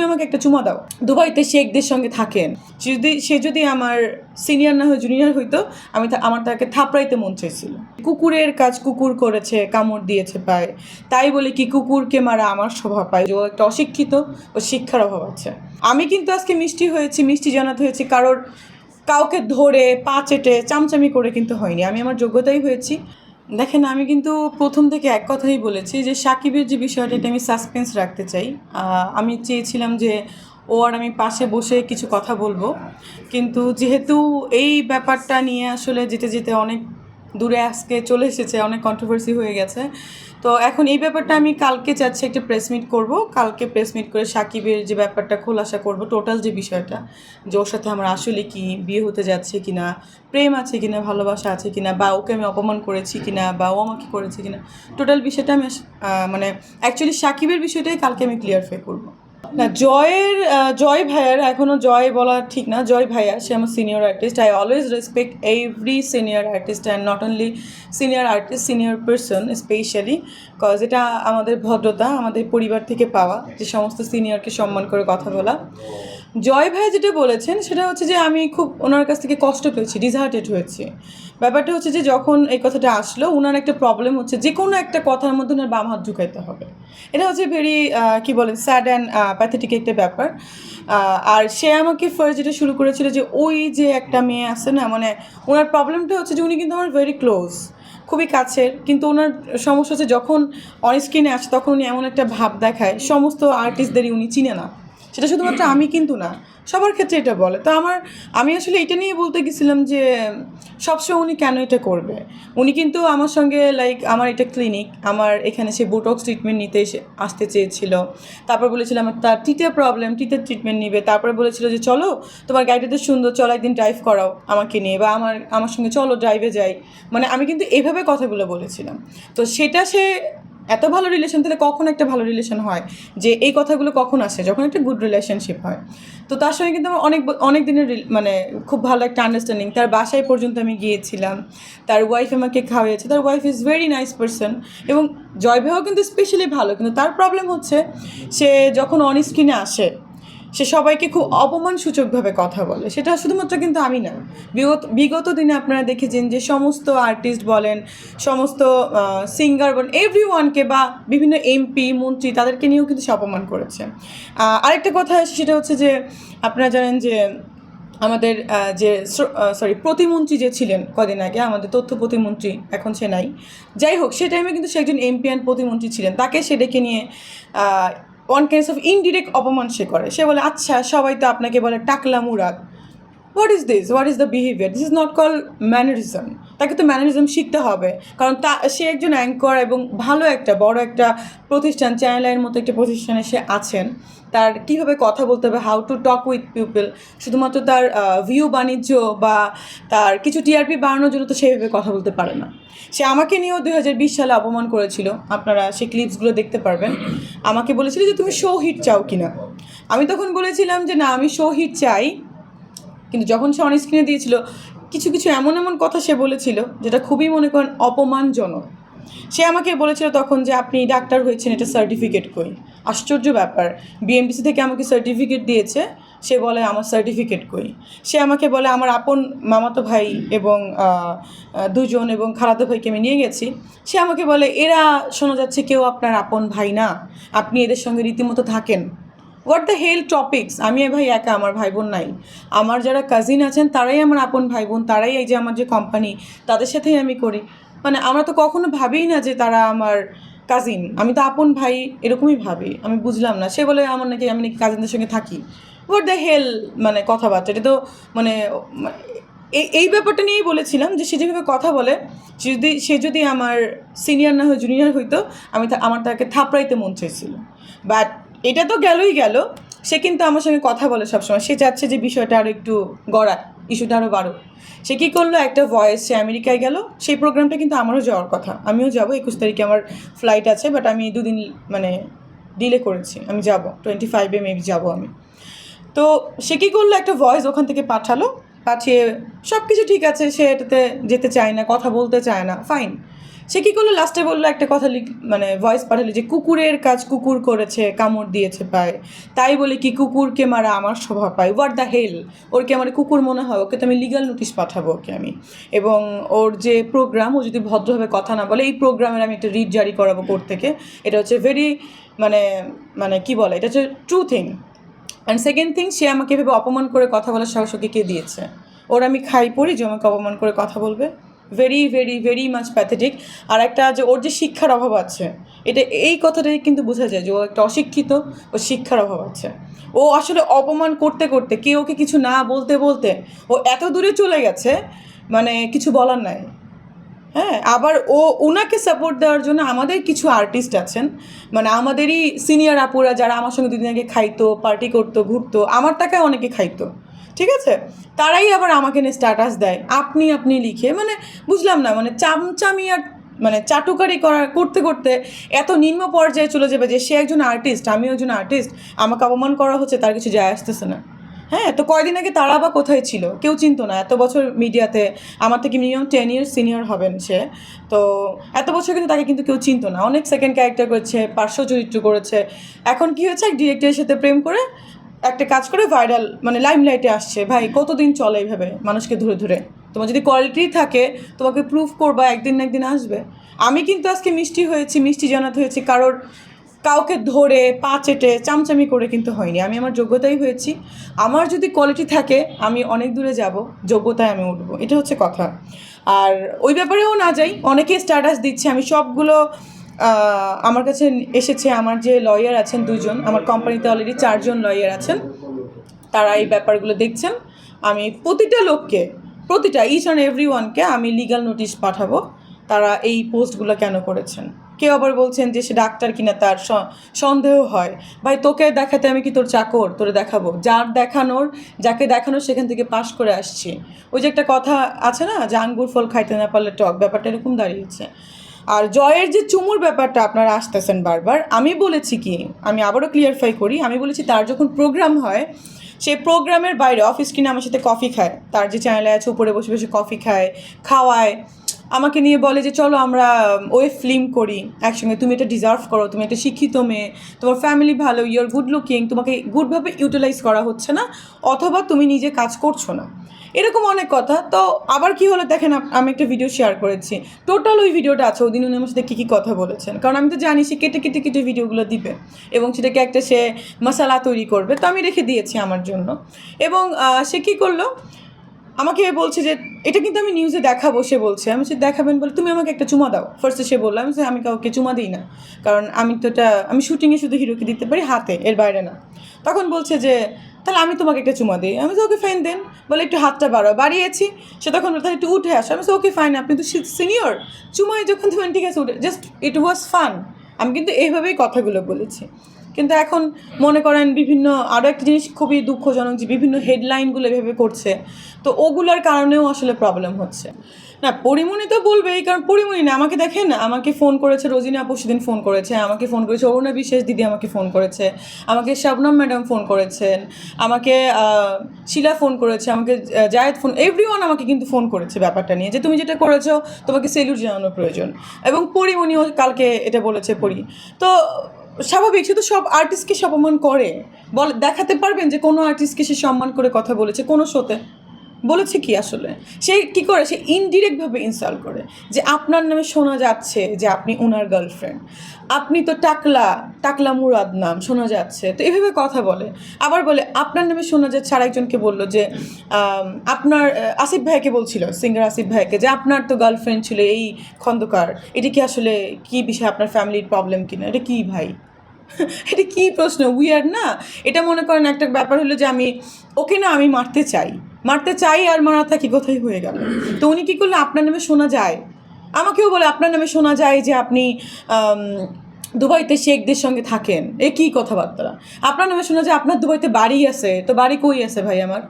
তুমি আমাকে একটা চুমা দাও। দুবাইতে শেখদের সঙ্গে থাকেন, সে যদি আমার সিনিয়র না হয়ে জুনিয়র হইতো, আমার তাকে থাপড়াইতে মন চাইছিল। কুকুরের কাজ কুকুর করেছে, কামড় দিয়েছে পায়ে, তাই বলে কি কুকুরকে মারা আমার স্বভাব পায়? ও একটা অশিক্ষিত, ও শিক্ষার অভাব আছে। আমি কিন্তু আজকে মিষ্টি হয়েছি, মিষ্টি জানাতে হয়েছি কাউকে ধরে পা চেটে চামচামি করে কিন্তু হয়নি। আমি আমার যোগ্যতাই হয়েছি। দেখেন, আমি কিন্তু প্রথম থেকে এক কথাই বলেছি যে সাকিবের যে বিষয়টা, এটা আমি সাসপেন্স রাখতে চাই। আমি চেয়েছিলাম যে ও আর আমি পাশে বসে কিছু কথা বলবো, কিন্তু যেহেতু এই ব্যাপারটা নিয়ে আসলে যেতে যেতে অনেক দূরে আজকে চলে এসেছে, অনেক কন্ট্রোভার্সি হয়ে গেছে, তো এখন এই ব্যাপারটা আমি কালকে চাচ্ছি একটা প্রেস মিট করবো। কালকে প্রেস মিট করে সাকিবের যে ব্যাপারটা খোলাসা করব, টোটাল যে বিষয়টা, যে ওর সাথে আমার আসলে কি বিয়ে হতে যাচ্ছে কিনা, প্রেম আছে কিনা, ভালোবাসা আছে কিনা, বা ওকে আমি অপমান করেছি কিনা, বা ও আমাকে করেছে কিনা, টোটাল বিষয়টা আমি মানে অ্যাকচুয়ালি সাকিবের বিষয়টাই কালকে আমি ক্লিয়ারফাই করবো। না, জয় ভাইয়ার এখনও জয় বলা ঠিক না, জয় ভাইয়া, সে আমার senior artist. I always respect every senior artist and not only senior artist, senior person specially, cause এটা আমাদের ভদ্রতা, আমাদের পরিবার থেকে পাওয়া যে সমস্ত সিনিয়রকে সম্মান করে কথা বলা। জয় ভাই যেটা বলেছেন সেটা হচ্ছে যে আমি খুব ওনার কাছ থেকে কষ্ট পেয়েছি, ডিসহার্টেড হয়েছি। ব্যাপারটা হচ্ছে যে যখন এই কথাটা আসলো, ওনার একটা প্রবলেম হচ্ছে যে কোনো একটা কথার মধ্যে ওনার বাম হাত ঢুকাইতে হবে। এটা হচ্ছে ভেরি কী বলেন, স্যাড অ্যান্ড প্যাথেটিক একটা ব্যাপার। আর সে আমাকে ফার্স্ট যেটা শুরু করেছিল যে ওই যে একটা মেয়ে আছে না, মানে ওনার প্রবলেমটা হচ্ছে যে উনি কিন্তু আমার ভেরি ক্লোজ, খুবই কাছের, কিন্তু ওনার সমস্যা হচ্ছে যখন অন স্ক্রিনে আসে তখন উনি এমন একটা ভাব দেখায়, সমস্ত আর্টিস্টদেরই উনি চিনে না। সেটা শুধুমাত্র আমি কিন্তু না, সবার ক্ষেত্রে এটা বলে। তো আমি আসলে এটা নিয়ে বলতে গেছিলাম যে সবসময় উনি কেন এটা করবে। উনি কিন্তু আমার সঙ্গে আমার এটা ক্লিনিক, আমার এখানে সে বোটক্স ট্রিটমেন্ট নিতে আসতে চেয়েছিল। তারপর বলেছিলাম তার টিটের ট্রিটমেন্ট নিবে। তারপরে বলেছিল যে চলো, তোমার গাড়িটা সুন্দর, চলো একদিন ড্রাইভ করাও আমাকে নিয়ে, বা আমার সঙ্গে চলো ড্রাইভে যাই। মানে আমি কিন্তু এভাবে কথাগুলো বলেছিলাম। তো সেটা সে এত ভালো রিলেশন, তাহলে কখন একটা ভালো রিলেশন হয়, যে এই কথাগুলো কখন আসে? যখন একটা গুড রিলেশনশিপ হয়। তো তার সঙ্গে কিন্তু আমার অনেক দিনের মানে খুব ভালো একটা আন্ডারস্ট্যান্ডিং। তার বাসায় পর্যন্ত আমি গিয়েছিলাম, তার ওয়াইফ আমাকে খাওয়াইছে, তার wife is very nice person, এবং জয় ভাইও কিন্তু স্পেশালি ভালো। কিন্তু তার প্রবলেম হচ্ছে সে যখন অন স্ক্রিনে আসে, সে সবাইকে খুব অপমানসূচকভাবে কথা বলে। সেটা শুধুমাত্র কিন্তু আমি না, বিগত দিনে আপনারা দেখেছেন যে সমস্ত আর্টিস্ট বলেন, সমস্ত সিঙ্গার বলেন, এভরি ওয়ানকে, বা বিভিন্ন এমপি মন্ত্রী, তাদেরকে নিয়েও কিন্তু সে অপমান করেছে। আরেকটা কথা আছে, সেটা হচ্ছে যে আপনারা জানেন যে আমাদের প্রতিমন্ত্রী যে ছিলেন কদিন আগে, আমাদের তথ্য প্রতিমন্ত্রী, এখন সে নাই, যাই হোক, সে টাইমে কিন্তু সে একজন এমপি অ্যান্ড প্রতিমন্ত্রী ছিলেন। তাকে সে ডেকে নিয়ে ওয়ান কাইন্ডস অফ ইনডিরেক্ট অপমান সে করে। সে বলে, আচ্ছা সবাই তো আপনাকে বলে টাকলা Murad, what is this, what is the behaviour, this is not call mannerism. তাকে তো ম্যানারিজম শিখতে হবে, কারণ সে একজন অ্যাঙ্কর এবং ভালো একটা বড় একটা প্রতিষ্ঠান, চ্যানেলের মতো একটা প্রতিষ্ঠানে সে আছেন। তার কীভাবে কথা বলতে হবে, how to talk with people, শুধুমাত্র তার ভিউ বাণিজ্য বা তার কিছু টিআরপি বাড়ানোর জন্য তো সেইভাবে কথা বলতে পারে না। সে আমাকে নিয়েও 2020 সালে অপমান করেছিল, আপনারা সেই ক্লিপসগুলো দেখতে পারবেন। আমাকে বলেছিল যে তুমি শো হিট চাও কিনা। আমি তখন বলেছিলাম যে না, আমি শো হিট চাই। কিন্তু যখন সে অন স্ক্রিনে দিয়েছিল, কিছু কিছু এমন এমন কথা সে বলেছিল যেটা খুবই মনে করেন অপমানজনক। সে আমাকে বলেছিল তখন যে আপনি ডাক্তার হয়েছেন, এটা সার্টিফিকেট কই। আশ্চর্য ব্যাপার, বিএমডিসি থেকে আমাকে সার্টিফিকেট দিয়েছে, সে বলে আমার সার্টিফিকেট কই। সে আমাকে বলে আমার আপন মামাতো ভাই এবং দুজন এবং খালাতো ভাইকে আমি নিয়ে গেছি। সে আমাকে বলে এরা শোনা যাচ্ছে কেউ আপনার আপন ভাই না, আপনি এদের সঙ্গে রীতিমতো থাকেন। What the hell topics! আমি ভাই একা, আমার ভাই বোন নাই। আমার যারা কাজিন আছেন তারাই আমার আপন ভাই বোন, তারাই এই যে আমার যে কোম্পানি, তাদের সাথেই আমি করি। মানে আমরা তো কখনো ভাবিই না যে তারা আমার কাজিন, আমি তো আপন ভাই এরকমই ভাবি। আমি বুঝলাম না। সে বলে আমি নাকি কাজিনদের সঙ্গে থাকি। হোয়াট দ্য হেল মানে কথাবার্তা! এটা তো মানে এই ব্যাপারটা নিয়েই বলেছিলাম যে সে যেভাবে কথা বলে, সে যদি আমার সিনিয়র না হয়ে জুনিয়র হইতো, আমার তাকে থাপড়াইতে মন চাইছিল। বাট এটা তো গেলই গেল। সে কিন্তু আমার সঙ্গে কথা বলে সবসময়। সে চাচ্ছে যে বিষয়টা আরও একটু গড়াক, ইস্যুটা আরও বাড়ুক। সে কী করলো, একটা ভয়েস, সে আমেরিকায় গেল। সেই প্রোগ্রামটা কিন্তু আমারও যাওয়ার কথা, আমিও যাবো। 21 তারিখে আমার ফ্লাইট আছে, বাট আমি 2 দিন মানে ডিলে করেছি। আমি যাব 25-এ মেবি যাবো আমি। তো সে কী করলো, একটা ভয়েস ওখান থেকে পাঠালো, পাঠিয়ে সব কিছু ঠিক আছে, সে এটাতে যেতে চায় না, কথা বলতে চায় না, ফাইন। সে কী করলো, লাস্টে বললো একটা কথা মানে ভয়েস পাঠালো যে কুকুরের কাজ কুকুর করেছে, কামড় দিয়েছে পায়, তাই বলে কি কুকুরকে মারা আমার শোভা পায়। হোয়াট দ্য হেল, ওর কি আমার কুকুর মনে হয়? ওকে তো আমি লিগাল নোটিশ পাঠাবো ওকে আমি। এবং ওর যে প্রোগ্রাম, ও যদি ভদ্রভাবে কথা না বলে, এই প্রোগ্রামের আমি একটা রিট জারি করাবো কোর্ট থেকে। এটা হচ্ছে ভেরি মানে মানে কি বলে, এটা হচ্ছে true thing. And second thing, সে আমাকে এভাবে অপমান করে কথা বলার সাহস ওকে কে দিয়েছে? ওর আমি খাই পড়ি যে আমাকে অপমান করে কথা বলবে? Very very very much pathetic. আর একটা যে ওর যে শিক্ষার অভাব আছে, এটা এই কথাটাই কিন্তু বোঝা যায় যে ও একটা অশিক্ষিত, ও শিক্ষার অভাব আছে। ও আসলে অপমান করতে করতে, কেউ ওকে কিছু না বলতে বলতে ও এত দূরে চলে গেছে, মানে কিছু বলার নাই। হ্যাঁ, আবার ওনাকে সাপোর্ট দেওয়ার জন্য আমাদের কিছু আর্টিস্ট আছেন, মানে আমাদেরই সিনিয়র আপুরা যারা আমার সঙ্গে দুদিন আগে খাইতো, পার্টি করতো, ঘুরতো, আমার টাকায় অনেকে খাইতো, ঠিক আছে, তারাই আবার আমাকে নিয়ে স্ট্যাটাস দেয় আপনি আপনি লিখে। মানে বুঝলাম না, মানে চামচামি আর মানে চাটুকারি করতে করতে এত নিম্ন পর্যায়ে চলে যাবে যে সে একজন আর্টিস্ট, আমিও একজন আর্টিস্ট, আমাকে অপমান করা হচ্ছে, তার কিছু যায় আসতেছে না। হ্যাঁ, তো কয়দিন আগে তারা বা কোথায় ছিল? কেউ চিনতো না। এত বছর মিডিয়াতে, আমার থেকে মিনিমাম 10 ইয়ার্স সিনিয়র হবেন সে। তো এত বছর কিন্তু তাকে কিন্তু কেউ চিনতো না। অনেক সেকেন্ড ক্যারেক্টার করেছে, পার্শ্ব চরিত্র করেছে। এখন কি হয়েছে, এক ডিরেক্টরের সাথে প্রেম করে একটা কাজ করে ভাইরাল, মানে লাইমলাইটে আসছে। ভাই কতদিন চলে এইভাবে মানুষকে ধরে ধরে? তোমার যদি কোয়ালিটি থাকে, তোমাকে প্রুফ করবা, একদিন না একদিন আসবে। আমি কিন্তু আজকে মিষ্টি হয়েছি, মিষ্টি জানাতে হয়েছি, কাউকে ধরে পা চেটে চামচামি করে কিন্তু হয়নি। আমি আমার যোগ্যতাই হয়েছি। আমার যদি কোয়ালিটি থাকে, আমি অনেক দূরে যাব, যোগ্যতায় আমি উঠবো, এটা হচ্ছে কথা। আর ওই ব্যাপারেও না যাই, অনেকে স্ট্যাটাস দিচ্ছে, আমি সবগুলো আমার কাছে এসেছে। আমার যে লয়ার আছেন 2জন, আমার কোম্পানিতে অলরেডি 4জন লয়ার আছেন, তারা এই ব্যাপারগুলো দেখছেন। আমি প্রতিটা ইচ অ্যান্ড এভরি ওয়ানকে আমি লিগাল নোটিশ পাঠাবো তারা এই পোস্টগুলো কেন করেছেন। কেউ আবার বলছেন যে সে ডাক্তার কিনা, তার সন্দেহ হয়। ভাই তোকে দেখাতে আমি কি তোর চাকর? তোরে দেখাবো যাকে দেখানোর সেখান থেকে পাশ করে আসছি। ওই যে একটা কথা আছে না, যে আঙ্গুর ফল খাইতে না পারলে টক, ব্যাপারটা এরকম দাঁড়িয়েছে। আর জয়ের যে চুমুর ব্যাপারটা আপনারা আসতেছেন বারবার, আমি বলেছি কি, আমি আবারও ক্লিয়ারফাই করি, আমি বলেছি তার যখন প্রোগ্রাম হয়, সেই প্রোগ্রামের বাইরে অফিস কিনে আমার সাথে কফি খায়, তার যে চ্যানেলে আছে উপরে বসে বসে কফি খাওয়ায়, আমাকে নিয়ে বলে যে চলো আমরা ওয়েব ফিল্ম করি একসঙ্গে, তুমি এটা ডিজার্ভ করো, তুমি একটা শিক্ষিত মেয়ে, তোমার ফ্যামিলি ভালো, ইউর গুড লুকিং, তোমাকে গুডভাবে ইউটিলাইজ করা হচ্ছে না, অথবা তুমি নিজে কাজ করছো না, এরকম অনেক কথা। তো আবার কি হলো দেখেন, আমি একটা ভিডিও শেয়ার করেছি, টোটাল ওই ভিডিওটা আছে, ওই দিন উনি আমার সাথে কী কী কথা বলেছেন, কারণ আমি তো জানি সে কেটে কেটে কেটে ভিডিওগুলো দিবে এবং সেটাকে একটা সে মশালা তৈরি করবে, তো আমি রেখে দিয়েছি আমার জন্য। এবং সে কী করলো, আমাকে বলছে যে এটা কিন্তু আমি নিউজে দেখাবো, সে বলছে। আমি সে দেখাবেন বলে তুমি আমাকে একটা চুমা দাও। ফার্স্টে সে বললাম যে আমি কাউকে চুমা দিই না, কারণ আমি শুটিংয়ে শুধু হিরোকে দিতে পারি হাতে, এর বাইরে না। তখন বলছে যে তাহলে আমি তোমাকে একটা চুমা দিই। আমি তো ওকে ফাইন দেন, বলে একটু হাতটা বাড়িয়েছি। সে তখন তাহলে একটু উঠে আসো। আমি তো ওকে ফাইন, আপনি তো সিনিয়র, চুমাই যখন তুমি ঠিক আছে উঠে, জাস্ট ইট ওয়াজ ফান। আমি কিন্তু এইভাবেই কথাগুলো বলেছি। কিন্তু এখন মনে করেন বিভিন্ন আরও একটা জিনিস খুবই দুঃখজনক, যে বিভিন্ন হেডলাইনগুলো এভাবে করছে, তো ওগুলোর কারণেও আসলে প্রবলেম হচ্ছে। না, পরিমণি তো বলবেই, কারণ পরিমণি না, আমাকে দেখেন, আমাকে ফোন করেছে রোজিনা আপু, সেদিন ফোন করেছে, আমাকে ফোন করেছে অরুণা বিশ্বাস দিদি, আমাকে ফোন করেছে, আমাকে শবনম ম্যাডাম ফোন করেছেন, আমাকে শিলা ফোন করেছে, আমাকে জায়েদ ফোন, এভরিওয়ান আমাকে কিন্তু ফোন করেছে ব্যাপারটা নিয়ে, যে তুমি যেটা করেছো তোমাকে সেলুট জানানোর প্রয়োজন। এবং পরিমণিও কালকে এটা বলেছে তো স্বাভাবিক, সে তো সব আর্টিস্টকে অপমান করে। দেখাতে পারবেন যে কোনো আর্টিস্টকে সে সম্মান করে কথা বলেছে কোনো শোতে? বলেছে কি আসলে? সে কী করে, সে ইনডিরেক্টভাবে ইনসাল্ট করে, যে আপনার নামে শোনা যাচ্ছে যে আপনি ওনার গার্লফ্রেন্ড, আপনি তো টাকলা মুরাদ নাম শোনা যাচ্ছে, তো এভাবে কথা বলে। আবার বলে আপনার নামে শোনা যাচ্ছে, আরেকজনকে বললো যে আপনার আসিফ ভাইকে বলছিল, সিঙ্গার আসিফ ভাইকে, যে আপনার তো গার্লফ্রেন্ড ছিল এই খন্দকার, এটা কি আসলে কী বিষয়, আপনার ফ্যামিলির প্রবলেম কিনা? এটা কী ভাই? এটা কী প্রশ্ন? উইয়ার্ড না? এটা মনে করেন একটা ব্যাপার হলো যে আমি মারতে চাই আর মারা থাকি, কোথায় হয়ে গেল। তো উনি কী করলো, আপনার নামে শোনা যায়, আমাকেও বলে আপনার নামে শোনা যায় যে আপনি দুবাইতে শেখদের সঙ্গে থাকেন। এ কী কথাবার্তা? আপনার নামে শোনা যায় আপনার দুবাইতে বাড়ি আছে, তো বাড়ি কই আছে ভাই আমার?